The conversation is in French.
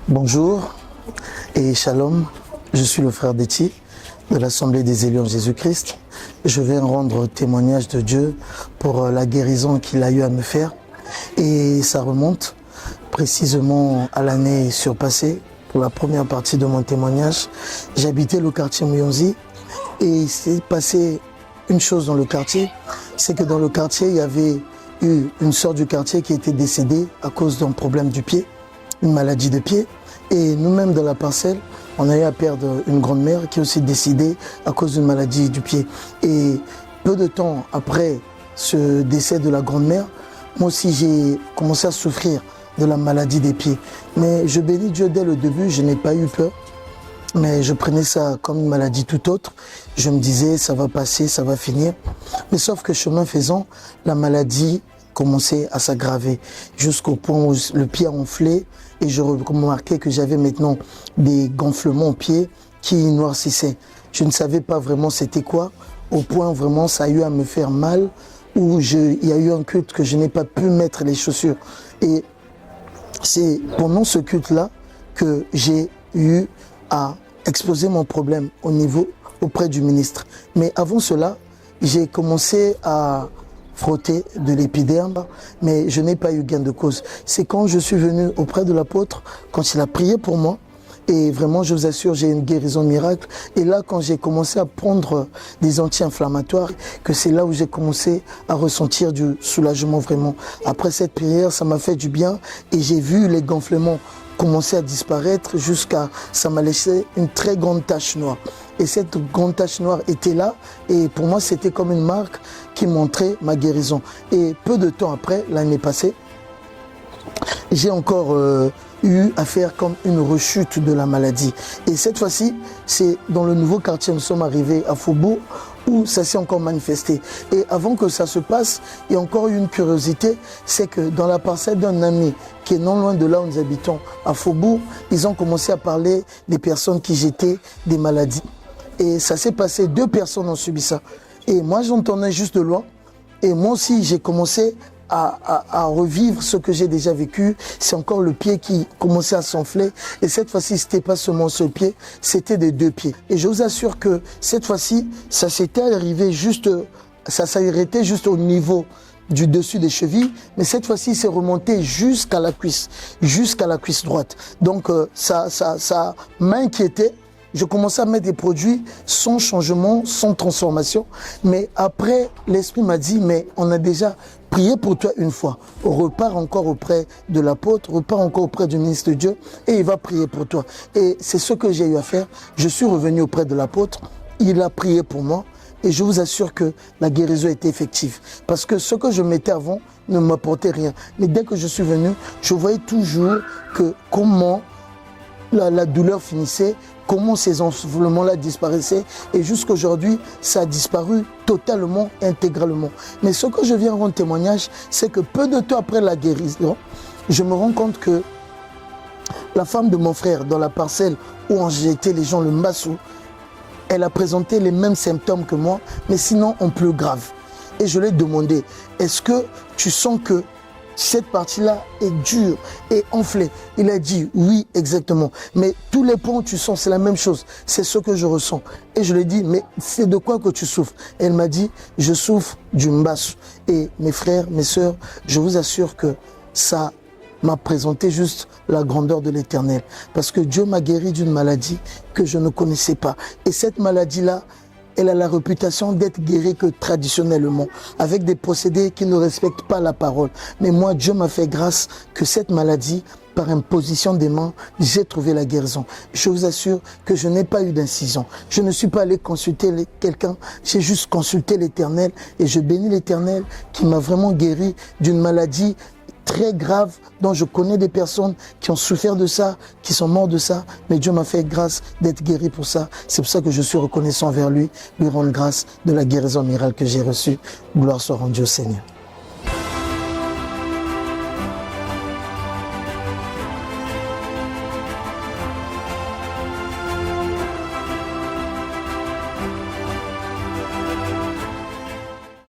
Bonjour et shalom, je suis le frère Déti de l'Assemblée des élus en Jésus-Christ. Je vais rendre témoignage de Dieu pour la guérison qu'il a eu à me faire. Et ça remonte précisément à l'année surpassée. Pour la première partie de mon témoignage, j'habitais le quartier Muyonzi et il s'est passé une chose dans le quartier, c'est que dans le quartier, il y avait eu une sœur du quartier qui était décédée à cause d'un problème du pied, une maladie de pied. Et nous-mêmes dans la parcelle, on a eu à perdre une grand-mère qui est aussi décédée à cause d'une maladie du pied. Et peu de temps après ce décès de la grand-mère, moi aussi j'ai commencé à souffrir de la maladie des pieds. Mais je bénis Dieu dès le début, je n'ai pas eu peur. Mais je prenais ça comme une maladie tout autre. Je me disais, ça va passer, ça va finir. Mais sauf que chemin faisant, la maladie commençait à s'aggraver jusqu'au point où le pied a enflé et je remarquais que j'avais maintenant des gonflements au pied qui noircissaient. Je ne savais pas vraiment c'était quoi, au point vraiment ça a eu à me faire mal, où il y a eu un culte que je n'ai pas pu mettre les chaussures. Et c'est pendant ce culte-là que j'ai eu à exposer mon problème auprès du ministre. Mais avant cela, j'ai commencé à frotter de l'épiderme, mais je n'ai pas eu gain de cause. C'est quand je suis venu auprès de l'apôtre, quand il a prié pour moi, et vraiment, je vous assure, j'ai une guérison miracle. Et là, quand j'ai commencé à prendre des anti-inflammatoires, que c'est là où j'ai commencé à ressentir du soulagement vraiment. Après cette prière, ça m'a fait du bien et j'ai vu les gonflements commencer à disparaître jusqu'à... Ça m'a laissé une très grande tache noire. Et cette grande tache noire était là et pour moi, c'était comme une marque qui montrait ma guérison. Et peu de temps après, l'année passée, j'ai encore eu à faire comme une rechute de la maladie. Et cette fois-ci, c'est dans le nouveau quartier, nous sommes arrivés à Faubourg, où ça s'est encore manifesté. Et avant que ça se passe, il y a encore eu une curiosité, c'est que dans la parcelle d'un ami qui est non loin de là où nous habitons, à Faubourg, ils ont commencé à parler des personnes qui jetaient des maladies. Et ça s'est passé, 2 personnes ont subi ça. Et moi, j'entendais juste de loin. Et moi aussi, j'ai commencé à revivre ce que j'ai déjà vécu. C'est encore le pied qui commençait à s'enfler. Et cette fois-ci, c'était pas seulement ce pied, c'était des 2 pieds. Et je vous assure que cette fois-ci, ça s'était arrivé juste, ça s'est arrêté juste au niveau du dessus des chevilles, mais cette fois-ci, c'est remonté jusqu'à la cuisse droite. Donc, ça m'inquiétait. Je commençais à mettre des produits sans changement, sans transformation. Mais après, l'Esprit m'a dit, mais on a déjà prié pour toi une fois. Repars encore auprès de l'apôtre, repars encore auprès du ministre de Dieu et il va prier pour toi. Et c'est ce que j'ai eu à faire. Je suis revenu auprès de l'apôtre, il a prié pour moi et je vous assure que la guérison a été effective. Parce que ce que je mettais avant ne m'apportait rien. Mais dès que je suis venu, je voyais toujours que comment la douleur finissait, comment ces enflements-là disparaissaient et jusqu'aujourd'hui, ça a disparu totalement, intégralement. Mais ce que je viens rendre témoignage, c'est que peu de temps après la guérison, je me rends compte que la femme de mon frère, dans la parcelle où on jetait les gens le mbassou, elle a présenté les mêmes symptômes que moi, mais sinon en plus grave. Et je lui ai demandé, est-ce que tu sens que cette partie-là est dure et enflée? Il a dit oui, exactement. Mais tous les points où tu sens, c'est la même chose. C'est ce que je ressens. Et je lui ai dit, mais c'est de quoi que tu souffres? Et elle m'a dit, je souffre du mbassou. Et mes frères, mes sœurs, je vous assure que ça m'a présenté juste la grandeur de l'Éternel. Parce que Dieu m'a guéri d'une maladie que je ne connaissais pas. Et cette maladie-là, elle a la réputation d'être guérie que traditionnellement, avec des procédés qui ne respectent pas la parole. Mais moi, Dieu m'a fait grâce que cette maladie, par imposition des mains, j'ai trouvé la guérison. Je vous assure que je n'ai pas eu d'incision. Je ne suis pas allé consulter quelqu'un, j'ai juste consulté l'Éternel et je bénis l'Éternel qui m'a vraiment guéri d'une maladie très grave, dont je connais des personnes qui ont souffert de ça, qui sont morts de ça, mais Dieu m'a fait grâce d'être guéri pour ça. C'est pour ça que je suis reconnaissant envers lui, lui rendre grâce de la guérison miracle que j'ai reçue. Gloire soit rendue au Seigneur.